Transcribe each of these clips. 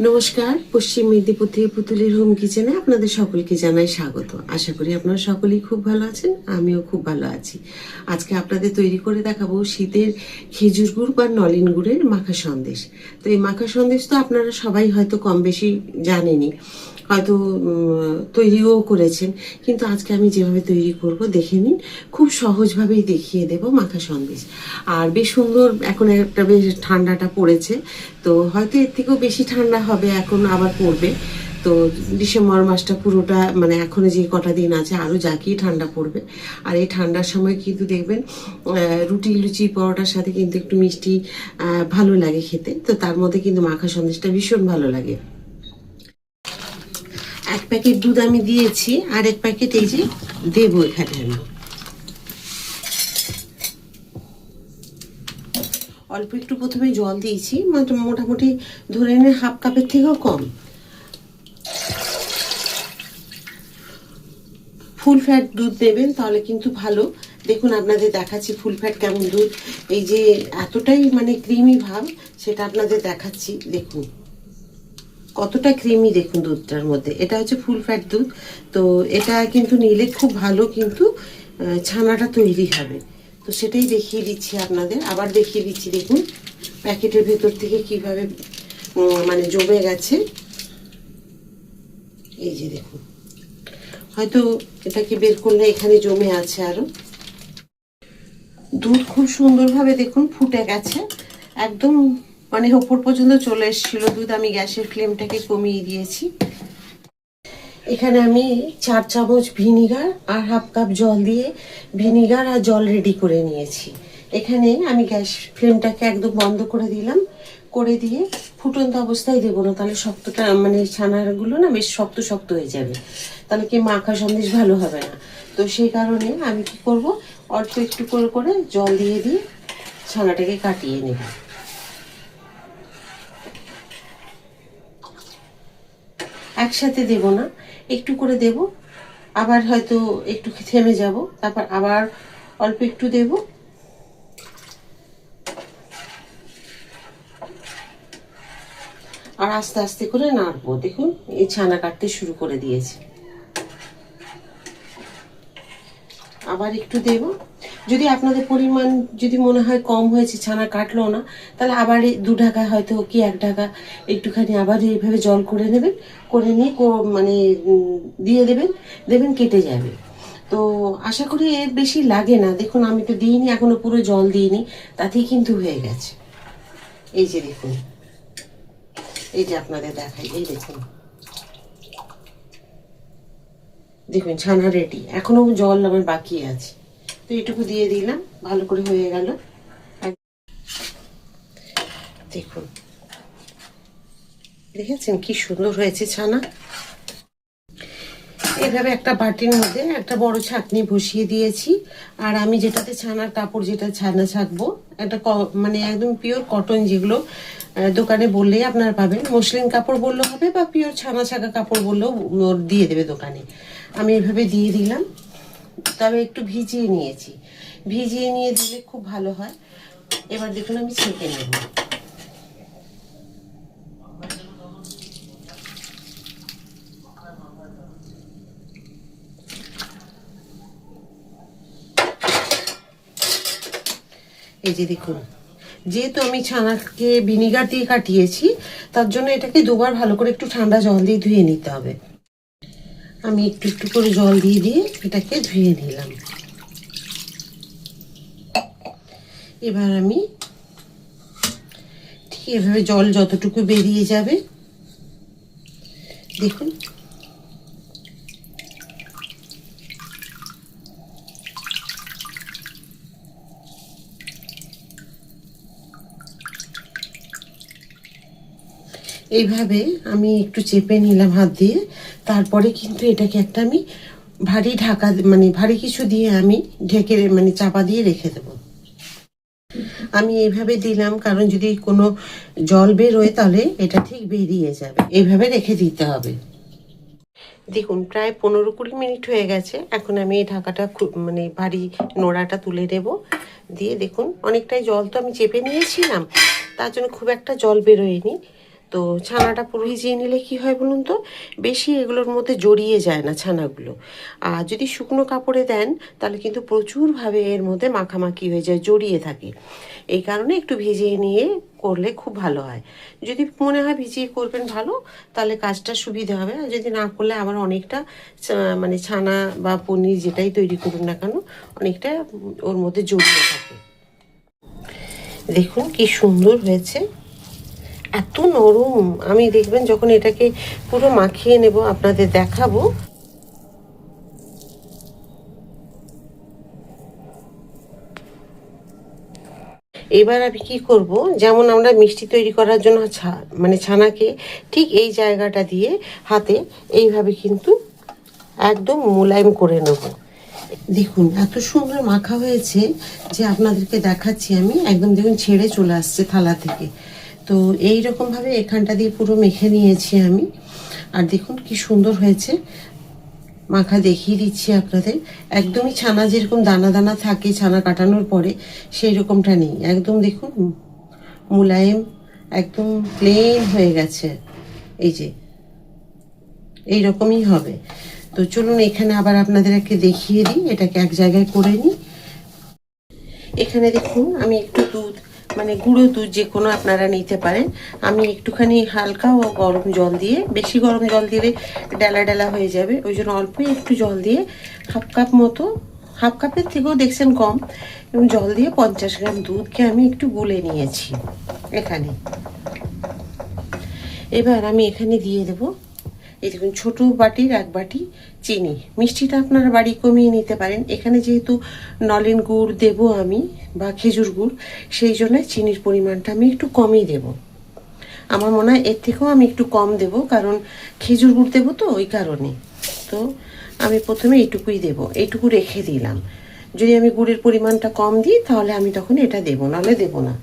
নমস্কার, পশ্চিম মেদিনীপুর থেকে পুতুলের হোম কিচেনে আপনাদের সকলকে জানাই স্বাগত। আশা করি আপনারা সকলেই খুব ভালো আছেন, আমিও খুব ভালো আছি। আজকে আপনাদের তৈরি করে দেখাবো শীতের খেজুর গুড় বা নলেন গুড়ের মাখা সন্দেশ। তো এই মাখা সন্দেশ তো আপনারা সবাই হয়তো কম বেশি জানেনই, হয়তো তৈরিও করেছেন, কিন্তু আজকে আমি যেভাবে তৈরি করব দেখে নিন। খুব সহজভাবেই দেখিয়ে দেব মাখা সন্দেশ। আর বেশ সুন্দর, এখন একটা বেশ ঠান্ডাটা পড়েছে, তো হয়তো এর থেকেও বেশি ঠান্ডা হবে, এখন আবার পড়বে। তো ডিসেম্বর মাসটা পুরোটা মানে এখনো যে কটা দিন আছে আরও জাঁকিয়ে ঠান্ডা পড়বে। আর এই ঠান্ডার সময় কিন্তু দেখবেন রুটি লুচি পরোটার সাথে কিন্তু একটু মিষ্টি ভালো লাগে খেতে। তো তার মধ্যে কিন্তু মাখা সন্দেশটা ভীষণ ভালো লাগে। এক প্যাকেট দুধ আমি দিয়েছি, আর এক প্যাকেট এই যে দেবো এখানে আমি। অল্প একটু প্রথমে জল দিয়েছি, মোটামুটি ধরে নিন হাফ কাপের থেকেও কম। ফুল ফ্যাট দুধ দেবেন, তাহলে কিন্তু ভালো। দেখুন আপনাদের দেখাচ্ছি ফুল ফ্যাট কেমন দুধ, এই যে এতটাই মানে ক্রিমি ভাব, সেটা আপনাদের দেখাচ্ছি। দেখুন কতটা ক্রিমি, দেখুন দুধটার মধ্যে। এটা হচ্ছে ফুল ফ্যাট দুধ, তো এটা কিন্তু নিলে খুব ভালো কিন্তু ছানাটা তৈরি হবে। তো সেটাই দেখিয়ে দিচ্ছি আপনাদের, আবার দেখিয়ে দিচ্ছি। দেখুন প্যাকেটের ভেতর থেকে কিভাবে মানে জমে গেছে। এই যে দেখুন, হয়তো এটাকে বের করলে এখানে জমে আছে আরো। দুধ খুব সুন্দরভাবে দেখুন ফুটে গেছে, একদম মানে ওপর পর্যন্ত চলে এসেছিল দুধ। আমি গ্যাসের ফ্লেমটাকে কমিয়ে দিয়েছি। এখানে আমি 4 চামচ ভিনিগার আর হাফ কাপ জল দিয়ে ভিনিগার আর জল রেডি করে নিয়েছি। এখানে আমি গ্যাস ফ্লেমটাকে একদম বন্ধ করে দিলাম, করে দিয়ে ফুটন্ত অবস্থায় দেবো না, তাহলে শক্তটা মানে ছানাগুলো না বেশ শক্ত শক্ত হয়ে যাবে, তাহলে কি মাখা সন্দেশ ভালো হবে না। তো সেই কারণে আমি কি করব, অল্প একটু করে করে জল দিয়ে দিয়ে ছানাটাকে কাটিয়ে নেব। একসাথে দেব না, একটু করে দেব, আবার হয়তো একটু থেমে যাব, তারপর আবার অল্প একটু দেব। আর আস্তে আস্তে করে নাড়বো। দেখুন এই ছানা কাটতে শুরু করে দিয়েছে, আবার একটু দেব। যদি আপনাদের পরিমাণ যদি মনে হয় কম হয়েছে, ছানা কাটলো না, তাহলে আবার 2 ঢাকা হয়তো কি 1 ঢাকা একটুখানি আবার এইভাবে জল করে নেবেন, করে নিয়ে মানে দিয়ে দেবেন, দেবেন কেটে যাবে। তো আশা করি এর বেশি লাগে না। দেখুন আমি তো দিইনি এখনো, পুরো জল দিইনি, তাতেই কিন্তু হয়ে গেছে। এই যে দেখুন, এই যে আপনাদের দেখাই, এই দেখুন, দেখুন ছানা রেডি। এখনো জল আমার বাকি আছে, তো এটুকু দিয়ে দিলাম, ভালো করে হয়ে গেল। দেখুন দেখেছেন কি সুন্দর হয়েছে ছানা। এভাবে একটা বাটির মধ্যে একটা বড় ছাঁকনি বসিয়ে দিয়েছি, আর আমি যেটাতে ছানার কাপড়, যেটা ছানা ছাকবো, একটা মানে একদম পিওর কটন, যেগুলো দোকানে বললেই আপনারা পাবেন। মসলিন কাপড় বললেও হবে, বা পিওর ছানা ছাকা কাপড় বললেও দিয়ে দেবে দোকানে। আমি এভাবে দিয়ে দিলাম, তবে একটু ভিজিয়ে নিয়েছি, ভিজিয়ে নিয়ে দিলে খুব ভালো হয়। এবার দেখুন আমি ছেঁকে নেব। এই যে দেখুন, যেহেতু আমি ছানাকে ভিনিগার দিয়ে কাটিয়েছি, তার জন্য এটাকে দুবার ভালো করে একটু ঠান্ডা জল দিয়ে ধুয়ে নিতে হবে। আমি একটু একটু করে জল দিয়ে দিয়ে এটাকে ধুয়ে নিলাম। এবার আমি ঠিক এভাবে জল যতটুকু বেরিয়ে যাবে, দেখুন এইভাবে আমি একটু চেপে নিলাম হাত দিয়ে। তারপরে কিন্তু এটাকে একটা আমি ভারী ঢাকা মানে ভারী কিছু দিয়ে আমি ঢেকে মানে চাপা দিয়ে রেখে দেবো। আমি এইভাবে দিলাম কারণ যদি কোনো জল বেরোয় তাহলে এটা ঠিক বেরিয়ে যাবে, এইভাবে রেখে দিতে হবে। দেখুন প্রায় 15-20 মিনিট হয়ে গেছে। এখন আমি এই ঢাকাটা মানে ভারী নোড়াটা তুলে দেব, দিয়ে দেখুন অনেকটাই জল তো আমি চেপে নিয়েছিলাম, তার জন্য খুব একটা জল বেরোয়নি। তো ছানাটা পুরো ভিজিয়ে নিলে কি হয় বলুন তো, বেশি এগুলোর মধ্যে জড়িয়ে যায় না ছানাগুলো। আর যদি শুকনো কাপড়ে দেন তাহলে কিন্তু প্রচুরভাবে এর মধ্যে মাখামাখি হয়ে যায়, জড়িয়ে থাকে। এই কারণে একটু ভিজিয়ে নিয়ে করলে খুব ভালো হয়। যদি মনে হয় ভিজিয়ে করবেন ভালো, তাহলে কাজটা সুবিধা হবে। আর যদি না করলে আবার অনেকটা মানে ছানা বা পনির যেটাই তৈরি করুন না কেন, অনেকটা ওর মধ্যে জড়িয়ে থাকে। দেখুন কি সুন্দর হয়েছে, এত নরম। আমি দেখবেন যখন এটাকে পুরো মাখিয়ে নেব আপনাদের দেখাবো। এবার আমি কি করব, যেমন আমরা মিষ্টি তৈরি করার জন্য মানে ছানাকে ঠিক এই জায়গাটা দিয়ে হাতে এইভাবে কিন্তু একদম মোলায়েম করে নেব। দেখুন এত সুন্দর মাখা হয়েছে যে আপনাদেরকে দেখাচ্ছি আমি, একদম দেখুন ছেড়ে চলে আসছে থালা থেকে। তো এই রকমভাবে এখানটা দিয়ে পুরো মেখে নিয়েছি আমি। আর দেখুন কি সুন্দর হয়েছে মাখা, দেখিয়ে দিচ্ছি আপনাদের। একদমই ছানা যেরকম দানা দানা থাকে ছানা কাটানোর পরে, সেই রকমটা নেই। একদম দেখুন মুলায়েম, একদম প্লেন হয়ে গেছে। এই যে এই রকমই হবে। তো চলুন এখানে আবার আপনাদেরকে দেখিয়ে দিই, এটাকে এক জায়গায় করে নিই। এখানে দেখুন আমি একটু দুধ, মানে গুঁড়ো দুধ যে কোনো আপনারা নিতে পারেন। আমি একটুখানি হালকা ও গরম জল দিয়ে, বেশি গরম জল দিলে ডালা ডালা হয়ে যাবে, ওই জন্য অল্প একটু জল দিয়ে হাফ কাপ মতো, হাফ কাপের থেকেও দেখছেন কম, এবং জল দিয়ে 50 গ্রাম দুধকে আমি একটু গুলে নিয়েছি এখানে। এবার আমি এখানে দিয়ে দেবো, এই দেখুন ছোটো বাটির 1 বাটি চিনি। মিষ্টিটা আপনারা বাড়ি কমিয়ে নিতে পারেন। এখানে যেহেতু নলেন গুড় দেবো আমি বা খেজুর গুড়, সেই জন্য চিনির পরিমাণটা আমি একটু কমই দেব। আমার মনে হয় এর থেকেও আমি একটু কম দেব, কারণ খেজুর গুড় দেবো তো ওই কারণে। তো আমি প্রথমে এইটুকুই দেব, এইটুকু রেখে দিলাম। যদি আমি গুড়ের পরিমাণটা কম দিই তাহলে আমি তখন এটা দেবো, নাহলে দেবো না।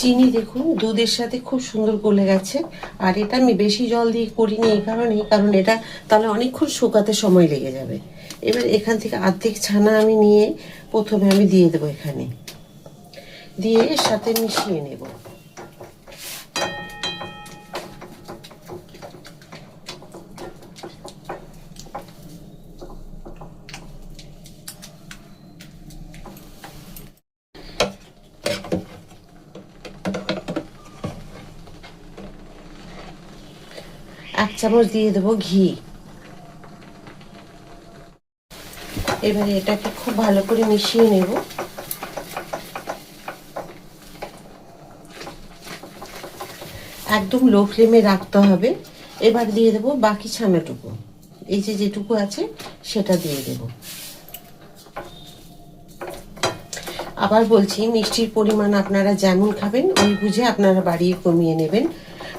চিনি দেখুন দুধের সাথে খুব সুন্দর গলে গেছে। আর এটা আমি বেশি জল দিয়ে করিনি এই কারণেই, কারণ এটা তাহলে অনেকক্ষণ শুকাতে সময় লেগে যাবে। এবার এখান থেকে অর্ধেক ছানা আমি নিয়ে প্রথমে আমি দিয়ে দেবো, এখানে দিয়ে এর সাথে মিশিয়ে নেব। এক চামচ দিয়ে দেবো ঘি। এবারে এটাকে খুব ভালো করে মিশিয়ে নেব। একদম লো ফ্লেমে রাখতে হবে। এবার দিয়ে দেবো বাকি ছানাটুকু, এই যে যেটুকু আছে সেটা দিয়ে দেব। আবার বলছি, মিষ্টির পরিমাণ আপনারা যেমন খাবেন ওই বুঝে আপনারা বাড়িয়ে কমিয়ে নেবেন,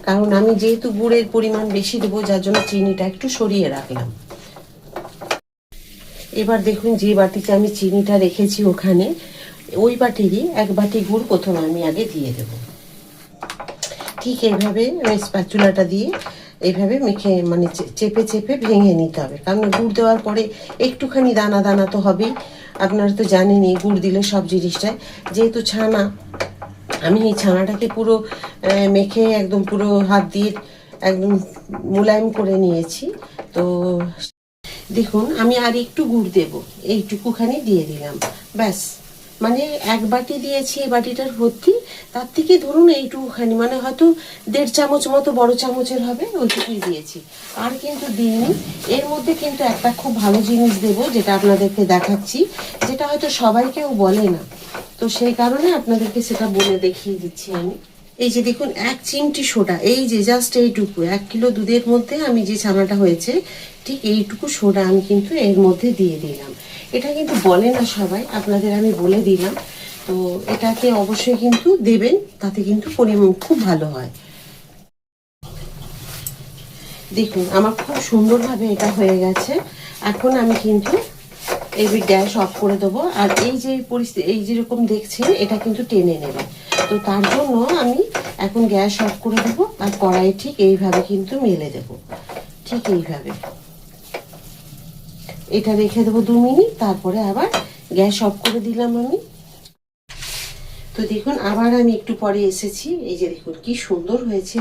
কারণ আমি যেহেতু গুড়ের পরিমাণ বেশি দেবো যার জন্য চিনিটা একটু সরিয়ে রাখলাম। এবার দেখুন যে বাটিতে আমি চিনিটা রেখেছি ওখানে ওই বাটিরই 1 বাটি গুড় প্রথমে আমি আগে দিয়ে দেব। ঠিক এইভাবে স্প্যাচুলাটা দিয়ে এইভাবে মেখে, মানে চেপে চেপে ভেঙে নিতে হবে, কারণ গুড় দেওয়ার পরে একটুখানি দানা দানা তো হবেই। আপনারা তো জানেনই গুড় দিলে সব জিনিসটায়, যেহেতু ছানা, আমি এই ছানাটাকে পুরো মেখে একদম পুরো হাত দিয়ে একদম মোলায়েম করে নিয়েছি। তো দেখুন আমি আর একটু গুড় দেব, এইটুকুখানি দিয়ে দিলাম, ব্যাস। মানে 1 বাটি দিয়েছি, এই বাটিটার ভর্তি, তার থেকে ধরুন এইটুকুখানি, মানে হয়তো 1.5 চামচ মতো, বড় চামচের হবে, ওইটুকুই দিয়েছি, আর কিন্তু দিইনি। এর মধ্যে কিন্তু একটা খুব ভালো জিনিস দেব, যেটা আপনাদেরকে দেখাচ্ছি, যেটা হয়তো সবাই কেউ বলে না, তো সেই কারণে আপনাদেরকে সেটা বলে দেখিয়ে দিচ্ছি আমি। এই যে দেখুন 1 চিমটি সোডা, এই যে জাস্ট এইটুকু, 1 কিলো দুধের মধ্যে আমি যে ছানাটা হয়েছে ঠিক এইটুকু সোডা আমি কিন্তু এর মধ্যে দিয়ে দিলাম। এটা কিন্তু বলে না সবাই, আপনাদের আমি বলে দিলাম। তো এটাকে অবশ্যই কিন্তু দেবেন, তাতে কিন্তু পরিমাণ খুব ভালো হয়। দেখুন আমার খুব সুন্দরভাবে এটা হয়ে গেছে। এখন আমি কিন্তু এই গ্যাস অফ করে দেবো। আর এই যে পরিস্থিতি, এই যেরকম দেখছেন, এটা কিন্তু টেনে নেবে। তো তার জন্য আমি এখন গ্যাস অফ করে দেবো, আর কড়াই ঠিক এইভাবে কিন্তু মেলে দেব, ঠিক এইভাবে। এটা রেখে দেবো 2 মিনিট, তারপরে আবার গ্যাস অফ করে দিলাম আমি। তো দেখুন আবার আমি একটু পরে এসেছি, এই যে দেখুন কি সুন্দর হয়েছে।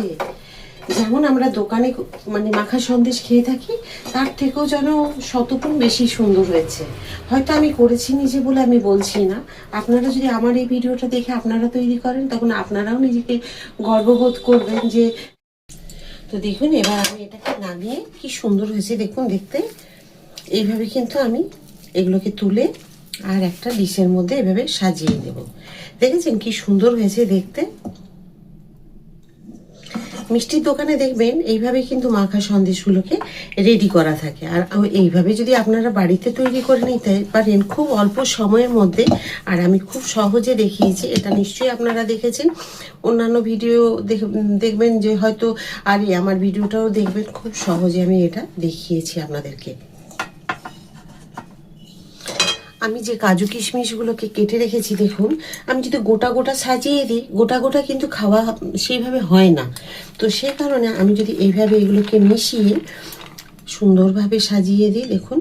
যেমন আমরা দোকানে মানে মাখা সন্দেশ খেয়ে থাকি তার থেকেও যেন শতগুণ বেশি সুন্দর হয়েছে। হয়তো আমি করেছি নিজে বলে আমি বলছি না, আপনারা যদি আমার এই ভিডিওটা দেখে আপনারা তৈরি করেন তখন আপনারাও নিজেকে গর্ববোধ করবেন যে। তো দেখুন এবার আমি এটাকে নামিয়ে কি সুন্দর হয়েছে দেখুন দেখতে। এইভাবে কিন্তু আমি এগুলোকে তুলে আর একটা ডিশের মধ্যে এভাবে সাজিয়ে নেব। দেখেছেন কি সুন্দর হয়েছে দেখতে। মিষ্টির দোকানে দেখবেন এইভাবে কিন্তু মাখা সন্দেশগুলোকে রেডি করা থাকে, আর এইভাবে যদি আপনারা বাড়িতে তৈরি করে নিতে পারেন খুব অল্প সময়ের মধ্যে, আর আমি খুব সহজে দেখিয়েছি, এটা নিশ্চয়ই আপনারা দেখেছেন অন্যান্য ভিডিও দেখবেন যে হয়তো, আর আমার ভিডিওটাও দেখবেন খুব সহজে আমি এটা দেখিয়েছি আপনাদেরকে। আমি যে কাজু কিশমিশগুলোকে কেটে রেখেছি দেখুন, আমি যদি গোটা গোটা সাজিয়ে দিই গোটা গোটা কিন্তু খাওয়া সেইভাবে হয় না। তো সে কারণে আমি যদি এইভাবে এগুলোকে মিশিয়ে সুন্দরভাবে সাজিয়ে দিই দেখুন।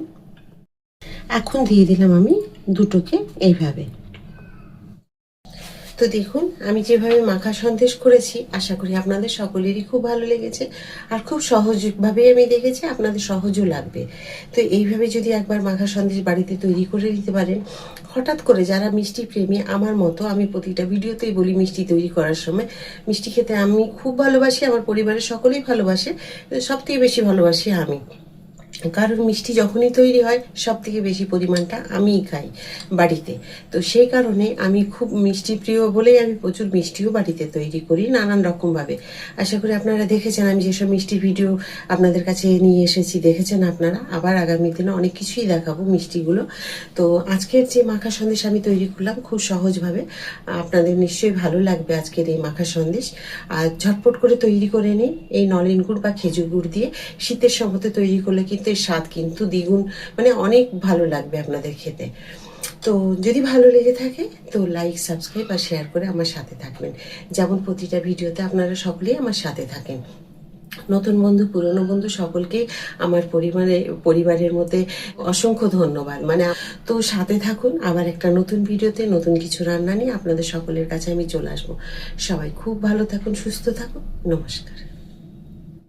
এখন দিয়ে দিলাম আমি দুটোকে এইভাবে। তো দেখুন আমি যেভাবে মাখা সন্দেশ করেছি আশা করি আপনাদের সকলেরই খুব ভালো লেগেছে, আর খুব সহজভাবে আমি দেখেছি আপনাদের সহজও লাগবে। তো এইভাবে যদি একবার মাখা সন্দেশ বাড়িতে তৈরি করে দিতে পারেন, হঠাৎ করে যারা মিষ্টি প্রেমী আমার মতো, আমি প্রতিটা ভিডিওতেই বলি মিষ্টি তৈরি করার সময় মিষ্টি খেতে আমি খুব ভালোবাসি, আমার পরিবারের সকলেই ভালোবাসে, সবথেকে বেশি ভালোবাসি আমি। কারণ মিষ্টি যখনই তৈরি হয় সব থেকে বেশি পরিমাণটা আমিই খাই বাড়িতে। তো সেই কারণে আমি খুব মিষ্টি প্রিয় বলেই আমি প্রচুর মিষ্টিও বাড়িতে তৈরি করি নানান রকমভাবে। আশা করি আপনারা দেখেছেন আমি যেসব মিষ্টির ভিডিও আপনাদের কাছে নিয়ে এসেছি, দেখেছেন আপনারা। আবার আগামী দিনে অনেক কিছুই দেখাবো মিষ্টিগুলো। তো আজকের যে মাখা সন্দেশ আমি তৈরি করলাম খুব সহজভাবে, আপনাদের নিশ্চয়ই ভালো লাগবে আজকের এই মাখা সন্দেশ। আর ঝটপট করে তৈরি করে নিই এই নলেন গুড় বা খেজুর গুড় দিয়ে। শীতের সময়তে তৈরি করলে কিন্তু এর স্বাদ কিন্তু দ্বিগুণ, মানে অনেক ভালো লাগবে আপনাদের খেতে। তো যদি ভালো লেগে থাকে তো লাইক সাবস্ক্রাইব আর শেয়ার করে আমার সাথে থাকবেন, যেমন প্রতিটা ভিডিওতে আপনারা সকলেই আমার সাথে থাকেন। নতুন বন্ধু পুরনো বন্ধু সকলকে আমার পরিবারের মধ্যে অসংখ্য ধন্যবাদ। মানে তো সাথে থাকুন, আবার একটা নতুন ভিডিওতে নতুন কিছু রান্না নিয়ে আপনাদের সকলের কাছে আমি চলে আসবো। সবাই খুব ভালো থাকুন, সুস্থ থাকুন, নমস্কার।